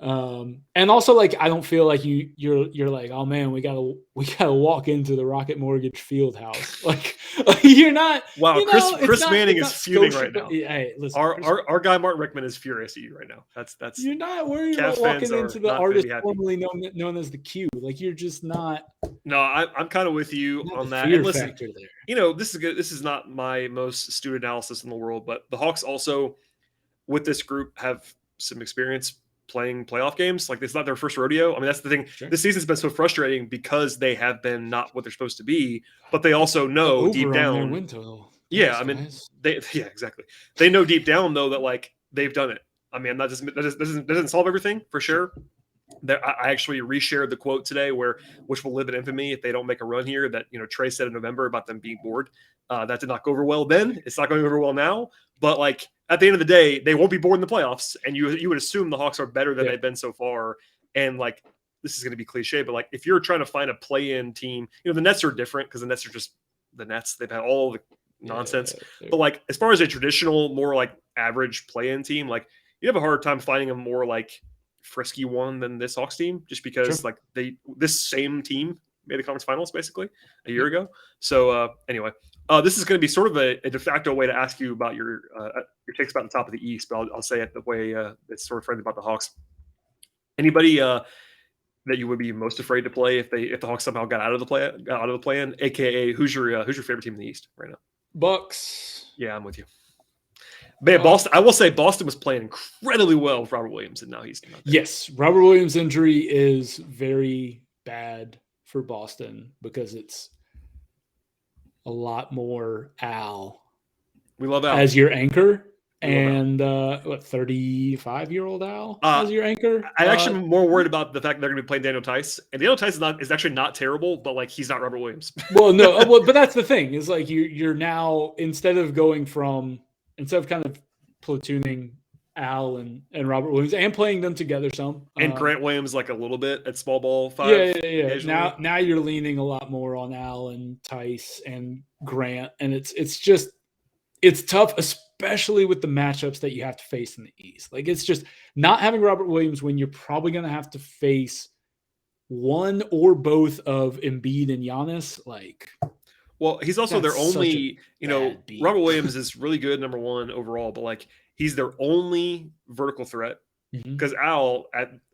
And also I don't feel like you're like, oh man, we gotta walk into the Rocket Mortgage Field House. You're not. Wow, Chris Manning is fuming right now. Hey, listen, our guy Mark Rickman is furious at you right now. That's you're not worried about walking into the artist formerly known as the Q. You're just not. No, I'm kind of with you on that. Fear and listen, factor there. This is good. This is not my most astute analysis in the world, but the Hawks also, with this group, have some experience playing playoff games. It's not their first rodeo. I mean, that's the thing. Sure. This season's been so frustrating because they have been not what they're supposed to be, but they also know deep down. Yeah, I mean, nice. Exactly. They know deep down though that they've done it. I mean, that doesn't solve everything for sure. I actually reshared the quote today, which will live in infamy if they don't make a run here. That Trey said in November about them being bored. That did not go over well then. It's not going over well now. But at the end of the day, they won't be bored in the playoffs, and you would assume the Hawks are better than they've been so far. And this is going to be cliche, but if you're trying to find a play-in team, the Nets are different because the Nets are just the Nets. They've had all the nonsense. But as far as a traditional, more average play-in team, you have a hard time finding a more frisky one than this Hawks team, just because this same team made the conference finals basically a year ago. So anyway, this is going to be sort of a de facto way to ask you about your takes about the top of the East, but I'll say it the way it's sort of friendly about the Hawks. Anybody that you would be most afraid to play if the Hawks somehow got out of the play-in, aka who's your favorite team in the East right now? Bucks. Yeah, I'm with you. Man, Boston. I will say Boston was playing incredibly well with Robert Williams, and now he's not there. Yes, Robert Williams' injury is very bad for Boston because it's a lot more Al. We love Al as your anchor, and 35-year-old Al as your anchor. I'm actually more worried about the fact that they're going to be playing Daniel Tice, and Daniel Tice is actually not terrible, but he's not Robert Williams. But that's the thing is you're now instead of kind of platooning Al and Robert Williams and playing them together some. And Grant Williams like a little bit at small ball 5. Yeah. Now you're leaning a lot more on Al and Tice and Grant, and it's tough, especially with the matchups that you have to face in the East. Like, it's just not having Robert Williams when you're probably going to have to face one or both of Embiid and Giannis. Like, well, he's also their only, Robert Williams is really good, number one overall, but like he's their only vertical threat because Al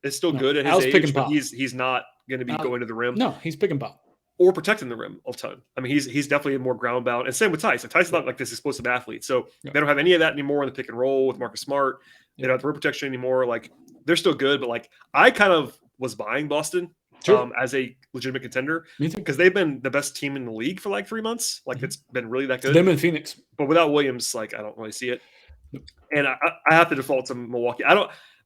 is still good at his Al's age, but he's not going to be going to the rim. No, he's pick and pop. Or protecting the rim a ton. I mean, he's definitely more ground bound. And same with Tice. Like, Tice is not like this explosive athlete. So they don't have any of that anymore in the pick and roll with Marcus Smart. They don't have the rim protection anymore. Like, they're still good, but like I kind of was buying Boston as a legitimate contender because they've been the best team in the league for like 3 months. Like, it's been really that good. Them in Phoenix. But without Williams, like, I don't really see it. And I have to default to Milwaukee.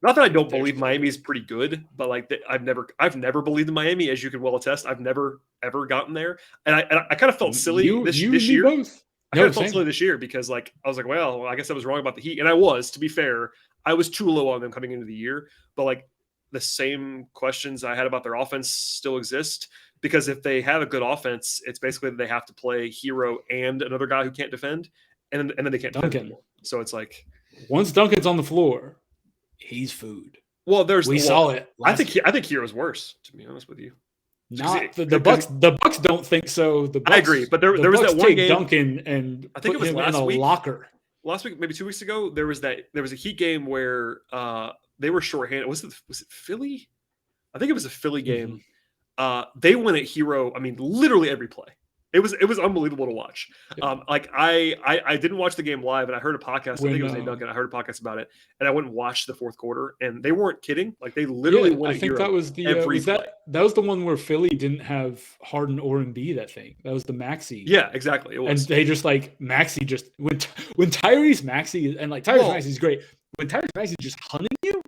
Not that I don't believe Miami is pretty good, but like I've never believed in Miami, as you can well attest. I've never ever gotten there, and I kind of felt silly this year. Both. I kind of felt silly this year because like I was like, well, I guess I was wrong about the Heat, and I was. To be fair, I was too low on them coming into the year, but like the same questions I had about their offense still exist because if they have a good offense, it's basically that they have to play Hero and another guy who can't defend, and then they can't defend anymore. So it's like once Duncan's on the floor, he's food. Well, we saw it. I think Hero's worse, to be honest with you. Not the Bucks. The Bucks don't think so. The Bucks, I agree, but there was that one game. Duncan and I think it was last week. Locker. Last week, maybe 2 weeks ago, there was a Heat game where they were shorthanded. Was it Philly? I think it was a Philly game. They went at Hero. I mean, literally every play. It was unbelievable to watch. Like I didn't watch the game live, and I heard a podcast. I think it was Nate Duncan. I heard a podcast about it, and I went and watched the fourth quarter, and they weren't kidding. Like they literally went. I think that was the that was the one where Philly didn't have Harden or Embiid. I think that was the Maxey. Yeah, exactly. It was. And they just like Maxey just when Tyrese Maxey and like Tyrese Maxey's great. When Tyrese Maxey just hunting you,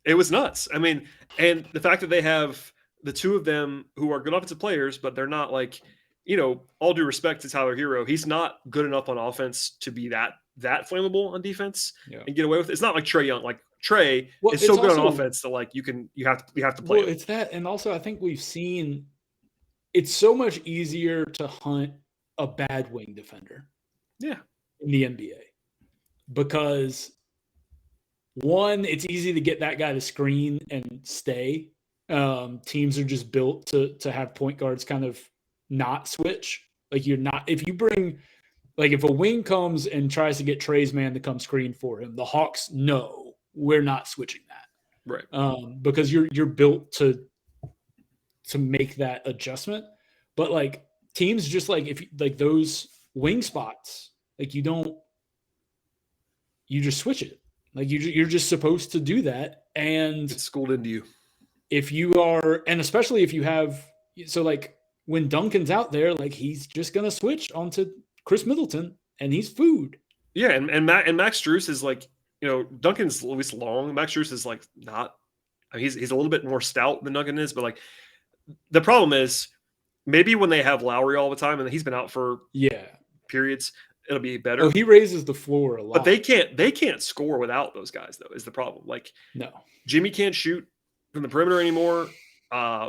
it was nuts. I mean, and the fact that they have the two of them who are good offensive players, but they're not like. All due respect to Tyler Hero, he's not good enough on offense to be that flammable on defense and get away with it. It's not like Trae Young. Like Trey is so good on offense that like you have to play. Well, it's that, and also I think we've seen it's so much easier to hunt a bad wing defender. Yeah, in the NBA because one, it's easy to get that guy to screen and stay. Teams are just built to have point guards kind of. Not switch. Like you're not if you bring like if a wing comes and tries to get Trey's man to come screen for him, the Hawks know we're not switching that. Right. Because you're built to make that adjustment. But like teams just like if like those wing spots, like you just switch it. Like you're just supposed to do that. And it's schooled into you. If you are, and especially if you have like when Duncan's out there, like he's just gonna switch onto Chris Middleton, and he's food. Yeah, and Max Strus is like, Duncan's at least long. Max Strus is like not. I mean, he's a little bit more stout than Duncan is, but like the problem is maybe when they have Lowry all the time, and he's been out for periods, it'll be better. Oh, he raises the floor a lot, but they can't score without those guys though. Is the problem? Like no, Jimmy can't shoot from the perimeter anymore,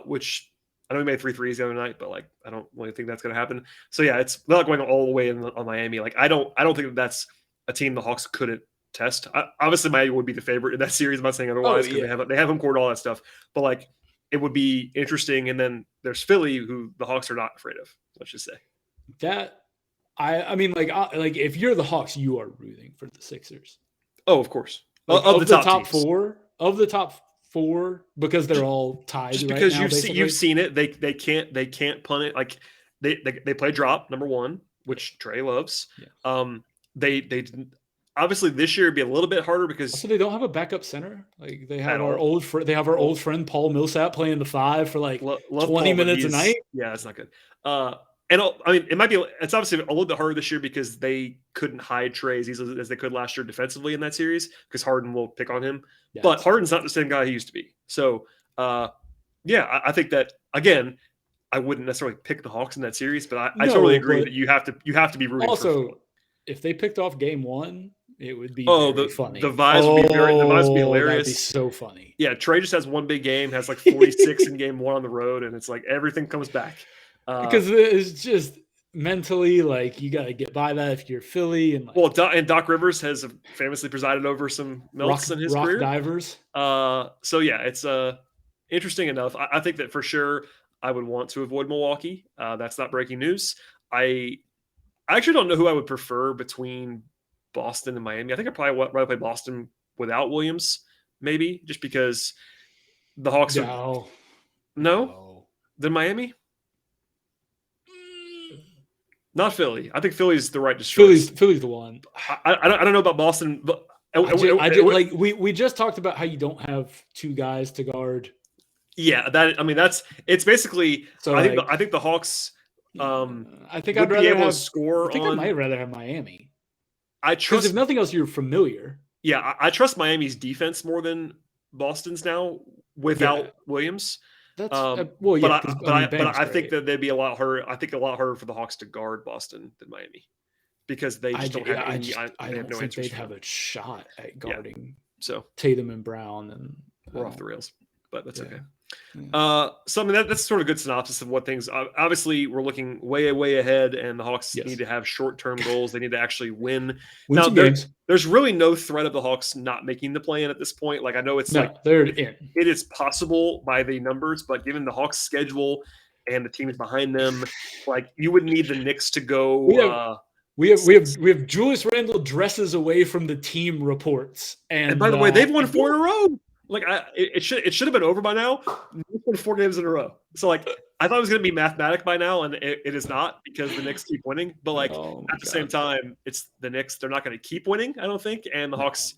which. I know he made 3 threes the other night, but like I don't really think that's going to happen. So yeah, it's not going all the way on Miami. Like I don't think that's a team the Hawks couldn't test. Obviously, Miami would be the favorite in that series. I'm not saying otherwise because they have home court, all that stuff. But like it would be interesting. And then there's Philly, who the Hawks are not afraid of. Let's just say that. I mean, like if you're the Hawks, you are rooting for the Sixers. Oh, of course. Like, of the top four because they're all tied. Just because you've seen it, they can't punt it. Like they play drop number one, which Trey loves. Yeah. They obviously this year it'd be a little bit harder because also they don't have a backup center. Like they have our old friend Paul Millsap playing the 5 for like 20 minutes a night. Yeah, that's not good. And I mean, it's obviously a little bit harder this year because they couldn't hide Trey as easily as they could last year defensively in that series because Harden will pick on him. Yeah, but Harden's not the same guy he used to be. So, I think that, again, I wouldn't necessarily pick the Hawks in that series, but I totally agree that you have to be rooting also, for if they picked off game 1, it would be funny. The vibes would be hilarious. That'd be so funny. Yeah, Trey just has one big game, has like 46 in game 1 on the road, and it's like everything comes back. Because it's just mentally like you got to get by that if you're Philly. And and Doc Rivers has famously presided over some melts in his career. Divers. So yeah, it's interesting enough. I think that for sure I would want to avoid Milwaukee. That's not breaking news. I actually don't know who I would prefer between Boston and Miami. I think I'd probably rather play Boston without Williams, maybe, just because the Hawks are... No? Then Miami? Not Philly. I think Philly's the right choice. Philly's the one. I don't know about Boston, but we just talked about how you don't have two guys to guard. Yeah, it's basically... So I think the Hawks... I think I'd rather have score. I might rather have Miami. I trust, if nothing else, you're familiar. Yeah, I trust Miami's defense more than Boston's now without Williams. That's but I think that they'd be a lot harder. I think a lot harder for the Hawks to guard Boston than Miami because they just don't have any. I don't think they'd have a shot at guarding. So Tatum and Brown, and we're off the rails, but that's okay. That's sort of a good synopsis of what things. Obviously, we're looking way ahead, and the Hawks need to have short-term goals. They need to actually win. Now, there's really no threat of the Hawks not making the play-in at this point. Like I know they're in. It is possible by the numbers, but given the Hawks' schedule and the teams behind them, like you would need the Knicks to go. We have Julius Randle dresses away from the team reports, and by the way, they've won 4 in a row. Like it should have been over by now. It's been 4 games in a row. So like I thought it was going to be mathematic by now, and it is not because the Knicks keep winning. But like at the same time, it's the Knicks. They're not going to keep winning, I don't think. And the Hawks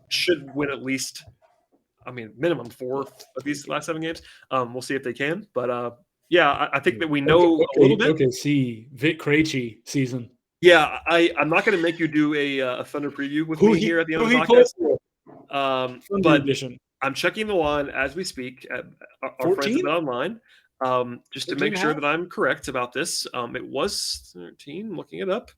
should win at least, minimum 4 of these last 7 games. We'll see if they can. But I think that we know a little bit. Okay, see Vic Krejci season. Yeah, I'm not going to make you do a Thunder preview with me here at the end of the podcast. But edition. I'm checking the line as we speak at our friends at BetOnline, just to make sure that I'm correct about this. It was 13. Looking it up.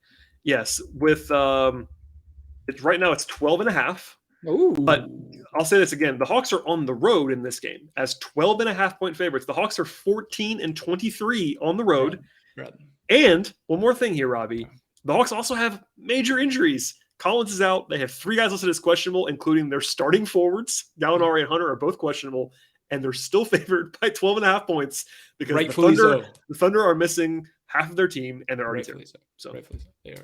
Yes, with it's right now it's 12.5. Ooh. But I'll say this again: the Hawks are on the road in this game as 12.5 point favorites. The Hawks are 14-23 on the road. Right. And one more thing here, Robbie: the Hawks also have major injuries. Collins is out. They have 3 guys listed as questionable, including their starting forwards. Gallinari and Hunter are both questionable, and they're still favored by 12.5 points because the Thunder are missing half of their team, and they're already terrible. So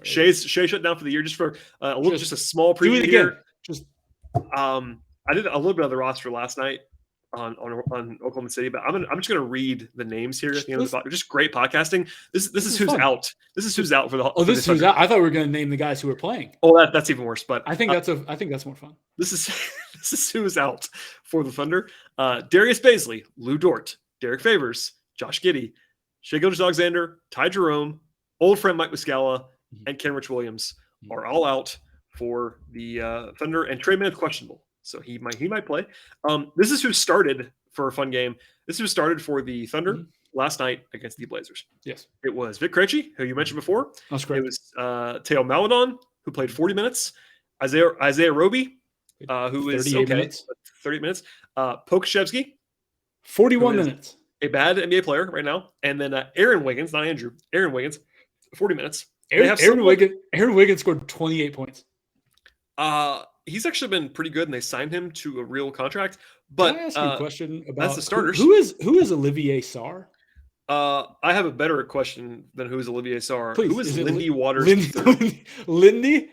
Shea shut down for the year just for just a small preview here. I did a little bit of the roster last night on Oklahoma City, but I'm just going to read the names here at the end of the podcast. Just great podcasting. This is who's fun. Out. This is who's out for the. This is who's out. I thought we were going to name the guys who are playing. Oh, that's even worse. But I think that's more fun. This is who's out for the Thunder. Darius Baisley, Lou Dort, Derek Favors, Josh Giddey, Shai Gilgeous-Alexander, Ty Jerome, old friend Mike Muscala, and Kenrich Williams are all out for the Thunder, and Trey Mann questionable. So he might play. This is who started for a fun game. This is who started for the Thunder last night against the Blazers. Yes. It was Vic Krejci, who you mentioned before. That's great. It was Theo Maledon, who played 40 minutes. Isaiah Robby, who is 38 minutes. 30 minutes. Pokusevski. 41 minutes. A bad NBA player right now. And then Aaron Wiggins, not Andrew. Aaron Wiggins, 40 minutes. Aaron Wiggins scored 28 points. He's actually been pretty good, and they signed him to a real contract. But can I ask you a question about that's the starters? Who is Olivier Sarr? I have a better question than who is Olivier Sarr. Please, who is Lindy Waters? Lindy?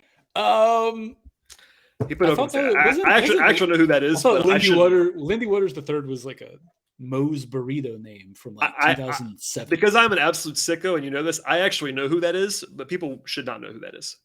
He put up. I actually know who that is. Lindy Waters the third was like a Moe's burrito name from like 2007. Because I'm an absolute sicko, and you know this, I actually know who that is, but people should not know who that is.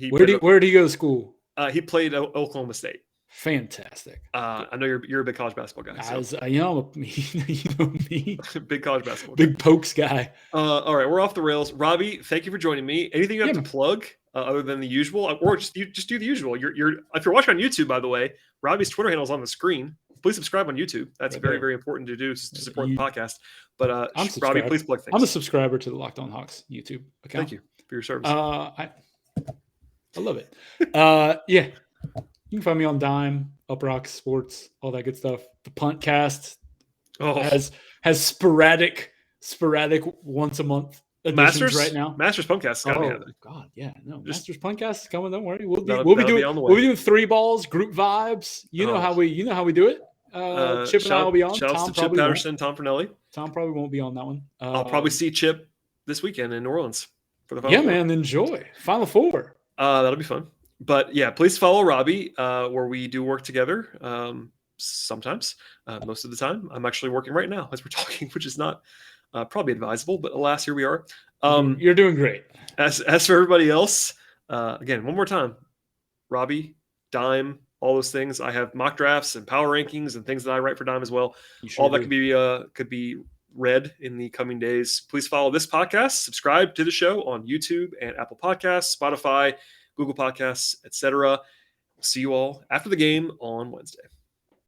Where did he go to school? He played Oklahoma State. Fantastic. I know you're a big college basketball guy. You know me. Big college basketball guy. Big Pokes guy. All right, we're off the rails. Robbie, thank you for joining me. Anything you have to plug other than the usual, or just do the usual? You're if you're watching on YouTube, by the way, Robbie's Twitter handle is on the screen. Please subscribe on YouTube. That's very, very important to do to support the podcast. But Robbie, please plug things. I'm a subscriber to the Locked On Hawks YouTube account. Thank you for your service. I love it. Yeah. You can find me on Dime, UPROXX Sports, all that good stuff. The Puntcast has sporadic once a month editions right now. Masters Puntcast got to be happening. God, yeah, no. Masters Puntcast is coming. Don't worry. We'll be doing 3 balls, group vibes. You know how we do it. Chip and I will be on. Shouts to Chip Patterson, Tom Fernelli. Tom probably won't be on that one. I'll probably see Chip this weekend in New Orleans for the Final Four. Man, enjoy Final Four. That'll be fun. But yeah, please follow Robby, where we do work together. Sometimes, most of the time, I'm actually working right now as we're talking, which is not probably advisable. But alas, here we are. You're doing great. As for everybody else, again, one more time, Robby, Dime, all those things. I have mock drafts and power rankings and things that I write for Dime as well. All that could be read in the coming days. Please follow this podcast. Subscribe to the show on YouTube and Apple Podcasts, Spotify, Google Podcasts, etc. We'll see you all after the game on Wednesday.